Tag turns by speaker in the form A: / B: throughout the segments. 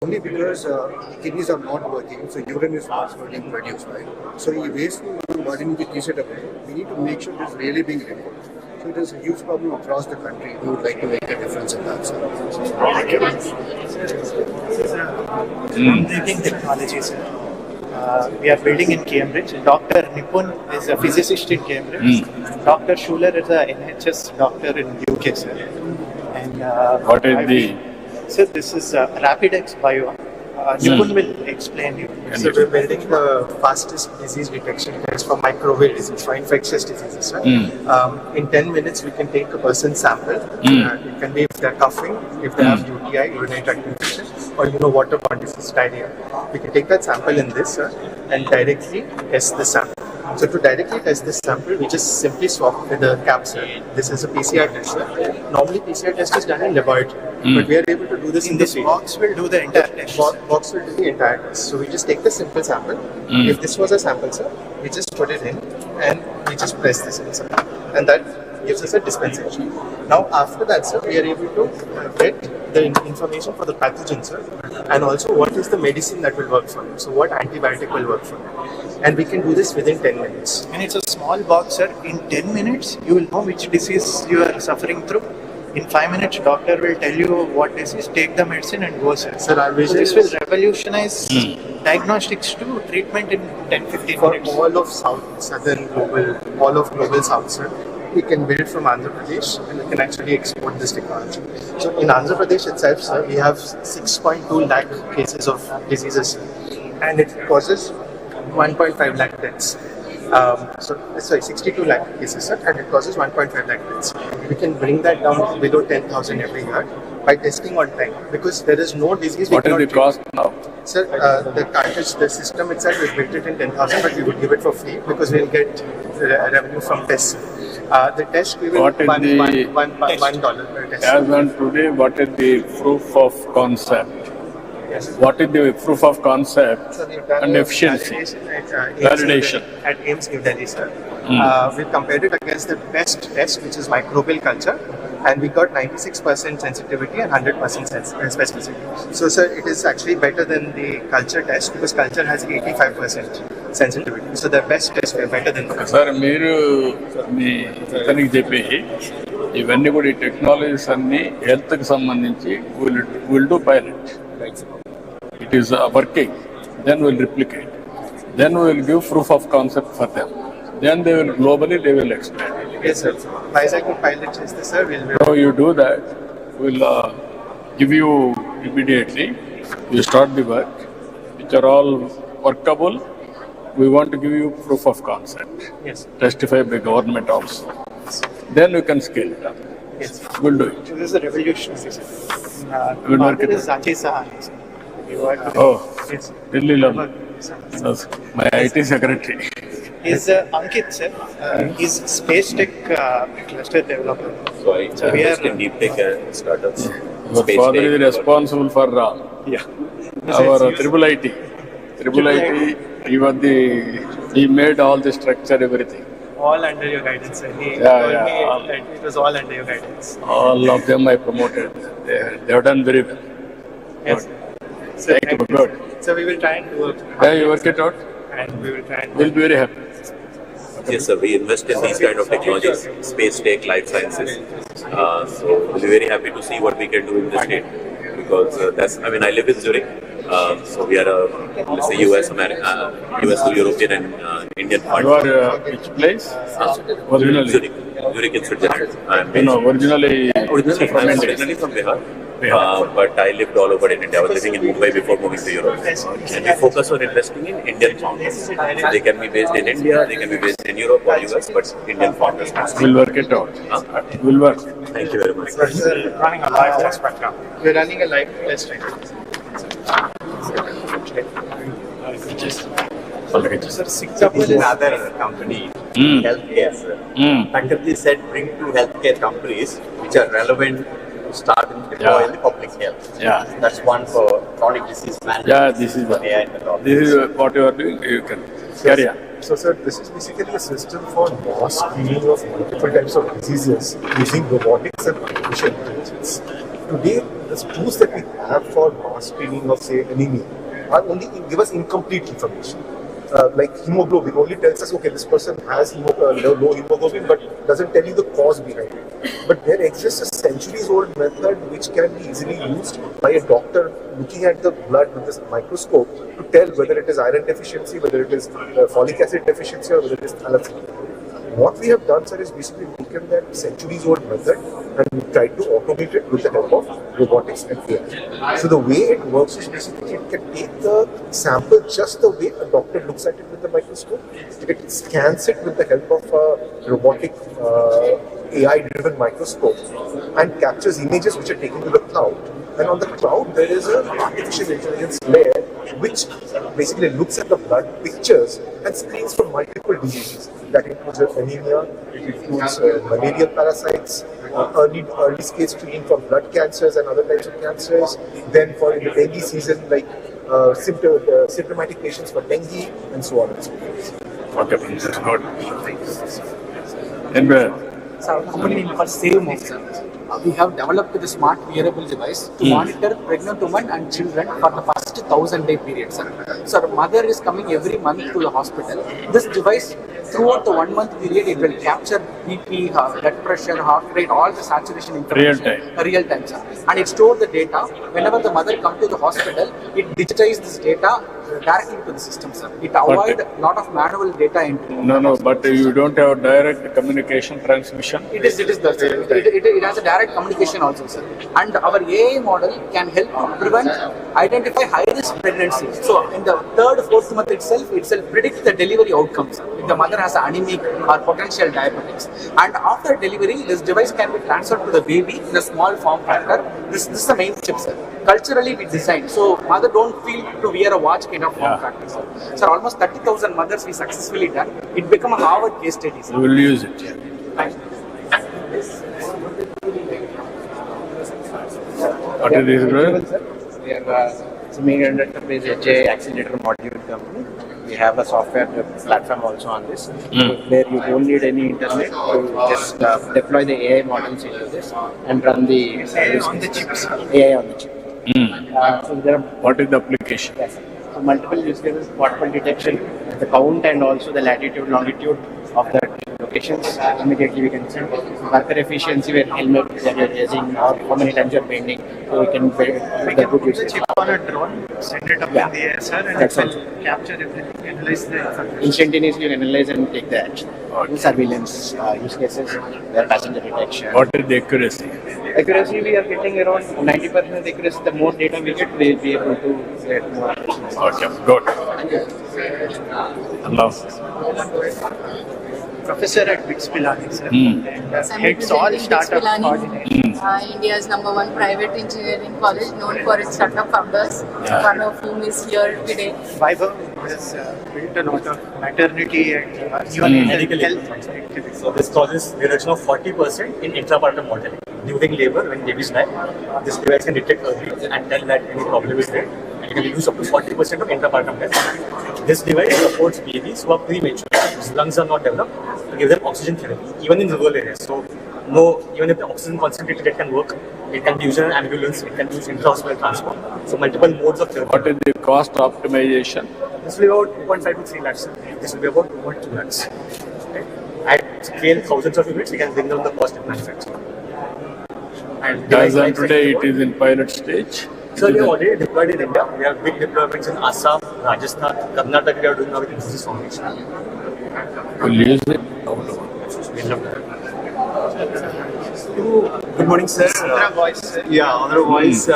A: only because kidneys are not working, so urine is not being produced, right? So ఈ waste body నుంచి తీసేటప్పుడు we need to make sure it is really being removed. So it is a huge problem across the country. We would like to make a difference in that.
B: Breathing technology, sir. We are building in Cambridge. Dr. Nipun is a physicist in Cambridge. Dr. Schuler is a NHS doctor in UK, sir. And
C: what is the?
B: Sir, this is Rapidex Bio. Nipun will explain you.
D: So we're building the fastest disease detection test for microbial disease, for infectious diseases. Right? In 10 minutes, we can take a person's sample. It can be if they're coughing, if they have UTI, urinary tract infection, or waterborne disease, diarrhea. We can take that sample in this and directly test the sample. So to directly test this sample, we just simply swap with the capsule. This is a PCR test. Normally, PCR test is done in laboratory, but we are able to do this in
B: this box will do the entire test.
D: Box will do the entire test. So we just take the simple sample. If this was a sample, sir, we just put it in and we just press this inside, and that gives us a dispensation. Now after that, sir, we are able to get the information for the pathogen, sir, and also what is the medicine that will work for you. So what antibiotic will work for you. And we can do this within 10 minutes.
B: And it's a small box, sir. In 10 minutes, you will know which disease you are suffering through. In 5 minutes, doctor will tell you what disease, take the medicine and go, sir.
D: Sir, our vision
B: this will revolutionize diagnostics to treatment in 10-15
D: for
B: minutes.
D: all of southern global, all of global south, sir. We can build from Andhra Pradesh and we can actually export this technology. So in Andhra Pradesh itself, sir, we have 6.2 lakh cases of diseases, and it causes 1.5 lakh deaths. 62 lakh cases, sir, and it causes 1.5 lakh deaths. We can bring that down below 10,000 every year by testing on time, because there is no disease.
C: What is the cost now?
D: Sir, the cartridge, the system itself, we built it in 10,000, but we would give it for free because we'll get revenue from tests. The test we will $1 per test.
C: As on today, what is the proof of concept?
D: Yes.
C: What is the proof of concept
D: So we've done
C: and
D: a
C: efficiency?
D: validation
C: Validation.
D: at AIIMS New Delhi, sir. We've compared it against the best test, which is microbial culture, and we got 96% sensitivity and 100% specificity. So, sir, it is actually better than the culture test because culture has 85% sensitivity. So, the best test is better than the culture.
C: Sir మీరు మీ ఇతనికి చెప్పి ఇవన్నీ కూడా ఈ technologies అన్ని హెల్త్కి సంబంధించి will do pilot. It is working, then we'll replicate. Then we will give proof of concept for them. Then they will globally expand.
D: Yes, sir. Bicycle pilot is the sir.
C: So you do that, we'll give you immediately. You start the work, which are all workable. We want to give you proof of concept.
D: Yes.
C: Testify by government also. Then you can scale it up.
D: Yes.
C: We'll do it.
B: This is a revolution.
C: We'll work it
B: This is Zaki Sahani, sir. You are
C: Oh,
B: yes.
C: Delhi level. That's my IT secretary.
B: He's Ankit, sir. He's space tech cluster developer.
E: So I
B: So we
E: invest
B: are-
E: in Deeptech startups.
C: Your
E: Space
C: father
E: tech.
C: is responsible for our triple IT. Triple IT, he made all the structure, everything.
D: All under your guidance, sir. He
C: Yeah,
D: told
C: yeah,
D: me
C: all-
D: that it was all under your guidance.
C: All of them I promoted. They have done very well.
D: Yes. So
C: Thank you. Good.
D: So we will try and do
C: Yeah, you work it out.
D: and we will try and
C: We'll be very happy.
E: Yes, sir. We invest in these kind of technologies, space tech, life sciences. So we'll be very happy to see what we can do in the state because I live in Zurich. So we are let's say US to European and Indian
C: You
E: partner.
C: are which place? Originally.
E: Zurich in Switzerland. I'm
C: Originally
E: originally
C: from India.
E: from Bihar. But I lived all over in India. I was living in Mumbai before moving to Europe. And we focus on investing in Indian founders. So they can be based in India, they can be based in Europe or US, but Indian founders.
C: We'll work it out.
E: Huh?
C: We'll work.
E: Thank you very much.
D: we're running a live test right now. We're running a live test right now.
F: Sir, Singapore is another company, healthcare. Faculty said bring two healthcare companies which are relevant to start and deploy in the public health.
C: Yeah.
F: That's one for chronic disease management.
C: Yeah, this is what.
F: AI methodology.
C: This is what you are doing. You can carry on.
G: So, sir, this is basically a system for mass screening of multiple types of diseases using robotics and artificial intelligence. Today, the tools that we have for mass screening of, say, anemia are only give us incomplete information. Like hemoglobin only tells us, okay, this person has low hemoglobin, but doesn't tell you the cause behind it. But there exists a centuries-old method which can be easily used by a doctor looking at the blood with this microscope to tell whether it is iron deficiency, whether it is folic acid deficiency, or whether it is thalassemia. What we have done, sir, is basically taken that centuries-old method and we tried to automate it with the help of robotics and AI. So the way it works is basically it can take the sample just the way a doctor looks at it with the microscope. It scans it with the help of a robotic AI-driven microscope and captures images which are taken to the cloud. And on the cloud, there is an artificial intelligence layer which basically looks at the blood pictures and screens for multiple diseases. That includes anemia, it includes malarial parasites, early stage screening for blood cancers and other types of cancers. Then for in the dengue season, like symptomatic patients for dengue and so on and so forth.
C: Okay, that's good. And where?
H: So our company name is SaveMove, sir. We have developed the smart wearable device to monitor pregnant women and children for the first 1,000-day period, sir. So our mother is coming every month to the hospital. This device, throughout the 1 month period, it will capture BP, blood pressure, heart rate, all the saturation information. Real time, sir. And it stores the data. Whenever the mother comes to the hospital, it digitizes this data directly to the system, sir. It avoids a lot of manual data entry.
C: No, but you don't have direct communication transmission?
H: It is the sir. It has a direct communication also, sir. And our AI model can help to prevent, identify high-risk pregnancy. So in the 3rd, 4th month itself predicts the delivery outcomes. If the mother has anemic or potential diabetics. And after delivery, this device can be transferred to the baby in a small form factor. This is the main chip, sir. Culturally, we designed so mother don't feel to wear a watch kind of form factor, sir. So almost 30,000 mothers we successfully done. It become a Harvard case study, sir.
C: You will use it.
H: Thank you.
C: What is this, bro?
I: We are semi-enterprise HA accelerator module company. We have a software platform also on this, where you don't need any internet. You just deploy the AI models into this and run the AI on the chips. AI on the chip. So there are
C: What is the application?
I: yes, so multiple use cases: waterfall detection, the count, and also the latitude, longitude of the locations. Immediately we can send worker efficiency, where helmet that you're using or how many times you're bending, so we can build the good use case.
B: Chip on a drone, send it up in the air, sir, and
I: That's
B: it will capture everything, analyze the information.
I: Instantaneously you analyze and take the action. Surveillance use cases, where passenger detection.
C: What is the accuracy?
I: Accuracy, we are getting around 90% accuracy. The more data we get, we will be able to get more accuracy.
C: Okay, good. Allah.
B: Professor at BITS Pilani, sir.
C: Hmm.
B: And
J: I'm
B: heads all
J: representing
B: startup
J: BITS Pilani,
B: coordinators.
J: India's #1 private engineering college known for its startup founders. One of whom is here today.
B: Vaibhav has built a lot of maternity and
K: medical
B: health.
K: So this causes reduction of 40% in intrapartum mortality. During labor, when babies die, this device can detect early and tell that any problem is there. And you can reduce up to 40% of intrapartum death. This device supports babies who are premature, whose lungs are not developed, to give them oxygen therapy, even in rural areas. So even if the oxygen concentrated, it can work. It can be used in an ambulance, it can be used in intra-hospital transport. So multiple modes of therapy.
C: What is the cost optimization?
K: This will be about 2.5 to 3 lakhs. This will be about 2.2 lakhs. Okay. At scale thousands of units, we can bring down the cost of manufacturing. And
C: As on today, it is in pilot stage.
K: So we have already deployed in India. We have big deployments in Assam, Rajasthan, Karnataka. We are doing now with Infosys Foundation.
C: Will you use it?
K: We love that.
L: Good morning, sir. Andhra Voice.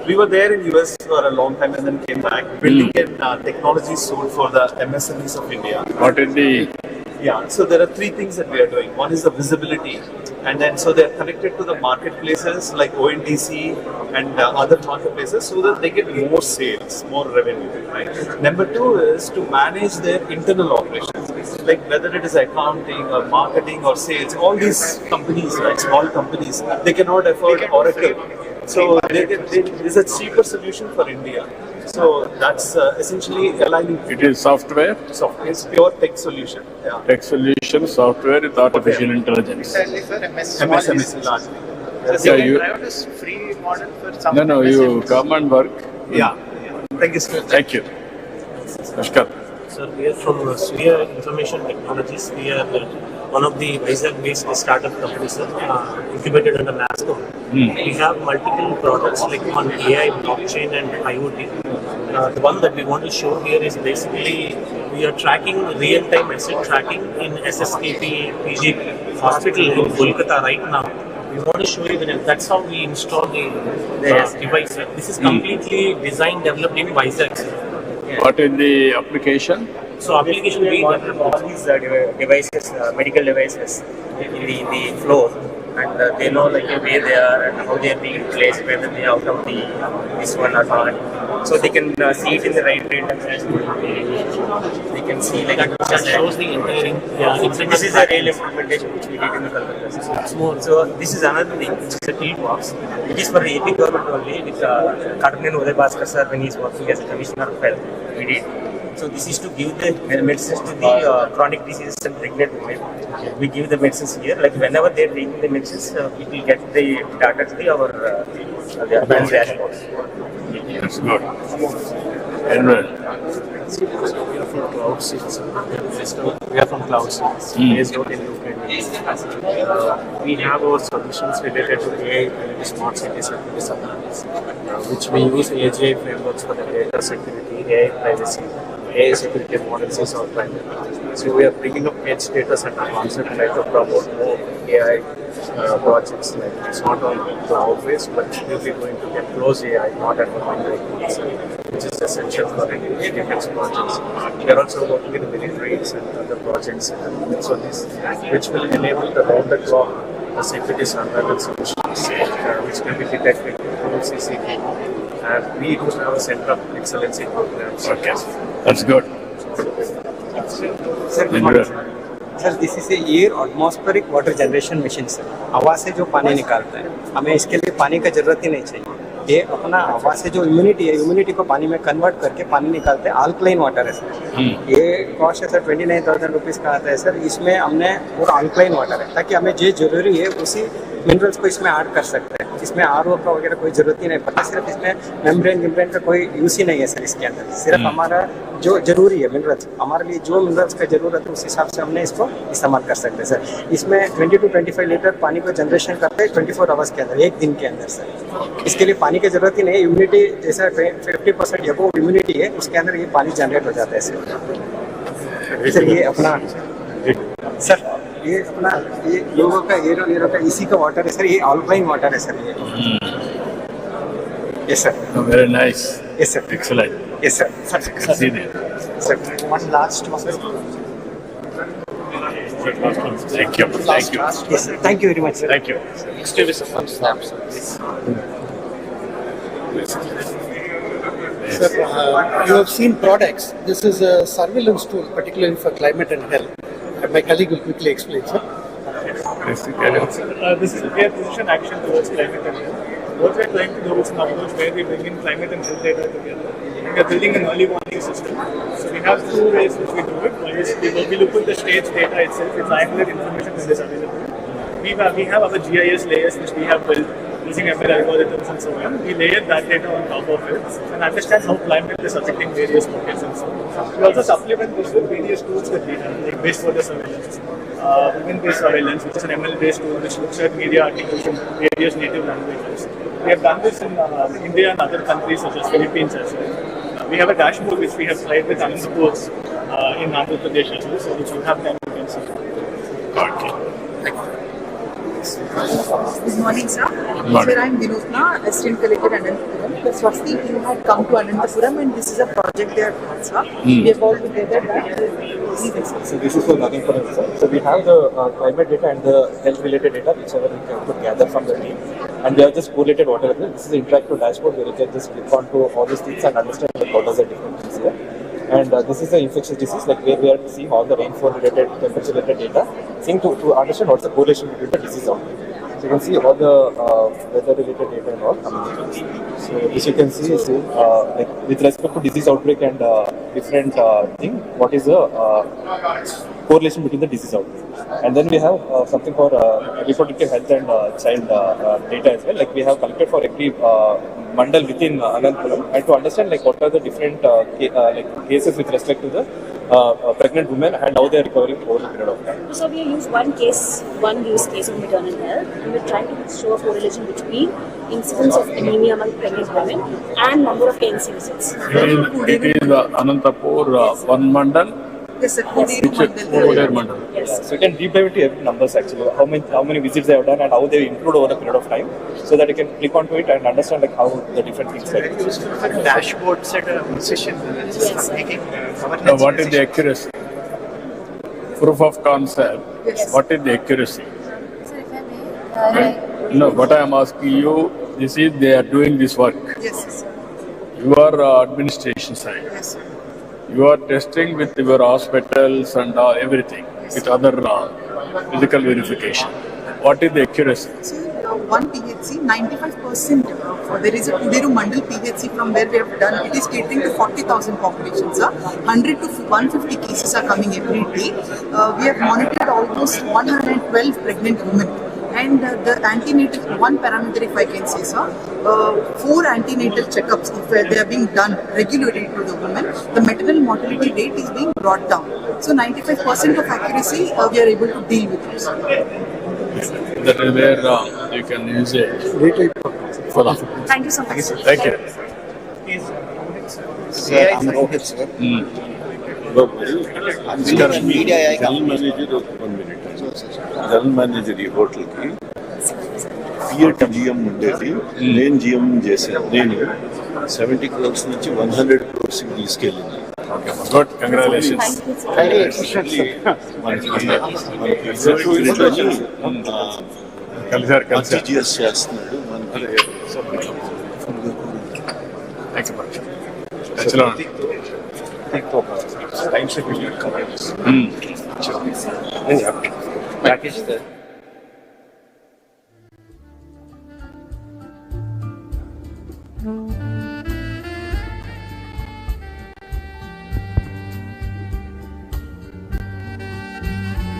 L: We were there in US for a long time and then came back. Building in technology sold for the MSMEs of India.
C: What is the...
L: So there are 3 things that we are doing. One is the visibility, and then so they're connected to the marketplaces like ONDC and other marketplaces so that they get more sales, more revenue. Right? Number 2 is to manage their internal operations, like whether it is accounting or marketing or sales. All these companies, like small companies, they cannot afford Oracle. So there's a cheaper solution for India. So that's essentially aligning.
C: It is software?
L: Software. It's pure tech solution.
C: Tech solution, software with artificial intelligence.
L: MSMEs largely.
B: So
C: Yeah,
B: you
C: you.
B: can try out this free model for some.
C: No, you come and work.
L: Yeah. Thank you, sir.
C: Thank you. Namaskar.
M: Sir, we are from Surya Information Technologies. We are one of the Vizag-based startup companies, sir, incubated under NASCO. We have multiple products like on AI, blockchain, and IoT. The one that we want to show here is basically we are tracking real-time asset tracking in SSKP PG hospital in Kolkata right now. We want to show you that's how we install the device. Sir. This is completely designed, developed in Vizag. Sir.
C: What is the application?
M: So application being
N: all these devices, medical devices in the floor, and they know like where they are and how they are being placed, whether they are out of this one or not. So they can see it in the right rate and they can see like
M: that shows the entire.
N: So this is a real implementation which we did in the Kolkata. So this is another thing, which is a field box. It is for the AP government only with Kadamnen Uday Bhaskar sir when he is working as a commissioner of health. We did. So this is to give the medicines to the chronic diseases and pregnant women. We give the medicines here. Like whenever they are taking the medicines, it will get the data to our dashboard.
C: That's good. Anyway.
O: We are from Cloud Seeds, based out in UK. We have our solutions related to AI and smart cities and services, which we use AGI frameworks for the data security, AI privacy, AI security models is our primary. So we are bringing up edge data center concept like to promote more AI projects. Like it's not on cloud based, but we'll be going to get close AI, not at the which is essential for any defense projects. We are also working with militaries and other projects. So this, which will enable the round-the-clock security surveillance solutions, which can be detected through CCTV. And we do have a center of excellence in programs.
C: Okay, that's good.
P: Sir this is air atmospheric water generation machine sir हवा से जो पानी निकालता है हमें इसके लिए पानी का जरूरत ही नहीं चाहिए ये अपना हवा से जो ह्यूमिडिटी को पानी में कन्वर्ट करके पानी निकालते हैं अल्कलाइन वाटर है सर ये कॉस्ट है सर 29,000 रुपीज़ का आता है सर इसमें हमने पूरा अल्कलाइन वाटर है ताकि हमें जो जरूरी है उसी मिनरल्स को इसमें ऐड कर सकते हैं इसमें आरओ का वगैरह कोई जरूरत ही नहीं पड़ता सिर्फ इसमें मेम्ब्रेन का कोई यूज ही नहीं है सर इसके अंदर सिर्फ हमारा जो जरूरी है मिनरल्स हमारे लिए जो मिनरल्स का जरूरत है उस हिसाब से हमने इसको इस्तेमाल कर सकते हैं सर इसमें 20 to 25 लीटर पानी को जनरेशन करते हैं 24 आवर्स के अंदर एक दिन के अंदर सर इसके लिए पानी की जरूरत ही नहीं है ह्यूमिडिटी जैसा 50% एबोव ह्यूमिडिटी है उसके अंदर ये पानी जनरेट हो जाता है सर ये अपना सर ये अपना ये लोगों का एरो का इसी का वाटर है सर ये अल्कलाइन वाटर है सर ये yes sir
C: Very nice.
P: Yes, sir.
C: Excellent.
P: Yes, sir.
C: See there.
P: Sir, one last one.
C: Thank you. Thank you.
P: Yes, sir. Thank you very much, sir.
C: Thank you.
O: Next is a fun snap, sir.
Q: Sir, you have seen products. This is a surveillance tool, particularly for climate and health. My colleague will quickly explain, sir.
C: This
R: is a clear position action towards climate and health. What we are trying to do is an approach where we bring in climate and health data together. We are building an early warning system. So we have two ways which we do it. One is we look at the state's data itself, the triangular information that is available. We have our GIS layers which we have built using ML algorithms and so on. We layer that data on top of it and understand how climate is affecting various pockets and so on. We also supplement this with various tools that we have, like base weather surveillance, women-based surveillance, which is an ML-based tool which looks at media articles in various native languages. We have done this in India and other countries such as Philippines as well. We have a dashboard which we have tried with Anandapur in Andhra Pradesh as well, so which you have time you can see.
C: Okay.
S: Good morning, sir.
C: morning.
S: Sir, I am Vinodna, Assistant Collector Anantapuram. The Swasti team had come to Anantapuram and this is a project they have done, sir. We have all together that.
O: So this is for nothing for us, sir. So we have the climate data and the health-related data, whichever we could gather from the team. And we have just collated whatever. This is an interactive dashboard where you can just click onto all these things and understand like, what are the different things here. And this is the infectious disease, like where we are seeing all the rainfall-related, temperature-related data, seeing to understand what's the correlation between the disease outbreak. So you can see all the weather-related data and all coming in. So this you can see is like with respect to disease outbreak and different thing, what is the
T: correlation between the disease outbreak. And then we have something for reproductive health and child data as well. Like we have collected for every mandal within Anantapuram, and to understand like what are the different like cases with respect to the pregnant women and how they are recovering over the period of time.
U: So we use one use case of maternal health, and we're trying to show a correlation between incidence of anemia among pregnant women and number of ANC visits.
C: It is Anantapur one mandal.
U: Yes, sir.
C: Mandal.
T: Yes. So you can deep dive into every numbers actually, how many visits they have done and how they improved over a period of time, so that you can click onto it and understand like how the different things like
B: dashboard set a session making
C: Now, what is the accuracy? Proof of concept.
U: Yes.
C: What is the accuracy?
U: Sir, if I may,
C: No, what I am asking you, this is they are doing this work.
U: yes,
C: You are administration side.
U: yes, sir.
C: You are testing with your hospitals and everything, with other physical verification. What is the accuracy?
S: One PHC, 95%. There is a Kudiru Mandal PHC from where we have done. It is catering to 40,000 populations. 100 to 150 cases are coming every day. We have monitored almost 112 pregnant women. And the antenatal, one parameter if I can say, sir, 4 antenatal checkups, if they are being done regularly to the women, the maternal mortality rate is being brought down. So 95% of accuracy we are able to deal with it.
C: That is where you can use it. For that.
U: Thank you so much.
C: Thank you.
A: Sir, I'm Rohit, sir.
V: Media general manager of 1 minute. General manager ఈ hotel కి పిఎట్ GM ఉండేది నేను GM చేశాను. నేను 70 crores నుంచి 100 crores కి తీసుకెళ్ళింది.
C: Good, congratulations.
V: GS చేస్తున్నాడు మనకి.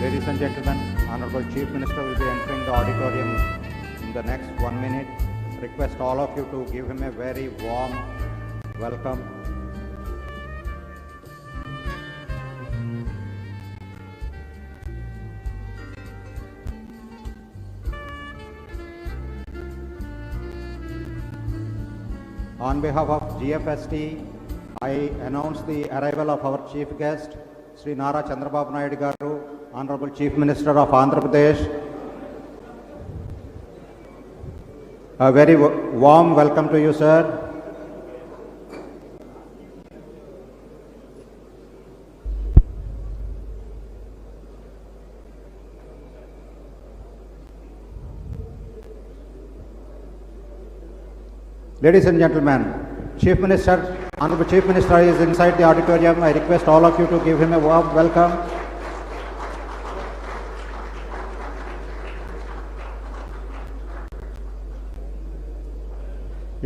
W: Ladies and gentlemen, Honorable Chief Minister will be entering the auditorium in the next 1 minute. Request all of you to give him a very warm welcome. On behalf of GFST, I announce the arrival of our chief guest, Sri Nara Chandrababu Naidu Garu, Honorable Chief Minister of Andhra Pradesh. A very warm welcome to you, sir. Ladies and gentlemen, Honorable Chief Minister is inside the auditorium. I request all of you to give him a warm welcome.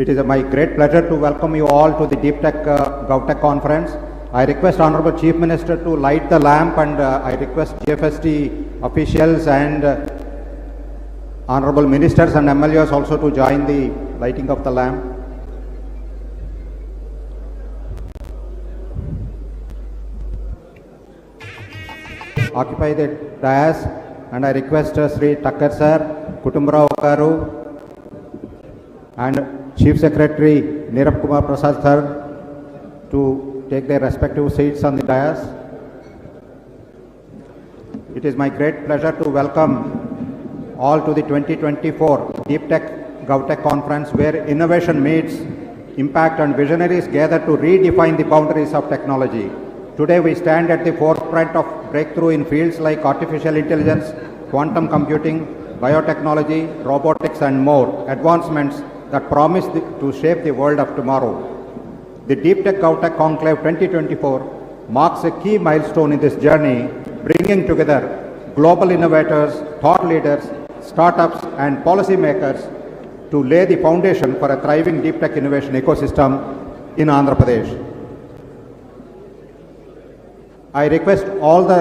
W: It is my great pleasure to welcome you all to the Deeptech Govtech conference. I request Honorable Chief Minister to light the lamp, and I request GFST officials and Honorable Ministers and MLAs also to join the lighting of the lamp. Occupy the dais, and I request Sri Takkar sir, Kutumrao Garu, and Chief Secretary Nirab Kumar Prasad sir to take their respective seats on the dais. It is my great pleasure to welcome all to the 2024 Deeptech Govtech conference, where innovation meets impact and visionaries gather to redefine the boundaries of technology. Today we stand at the forefront of breakthrough in fields like artificial intelligence, quantum computing, biotechnology, robotics and more advancements that promise to shape the world of tomorrow. The Deeptech Govtech Conclave-2024 marks a key milestone in this journey, bringing together global innovators, thought leaders, startups and policymakers to lay the foundation for a thriving deep tech innovation ecosystem in Andhra Pradesh. I request all the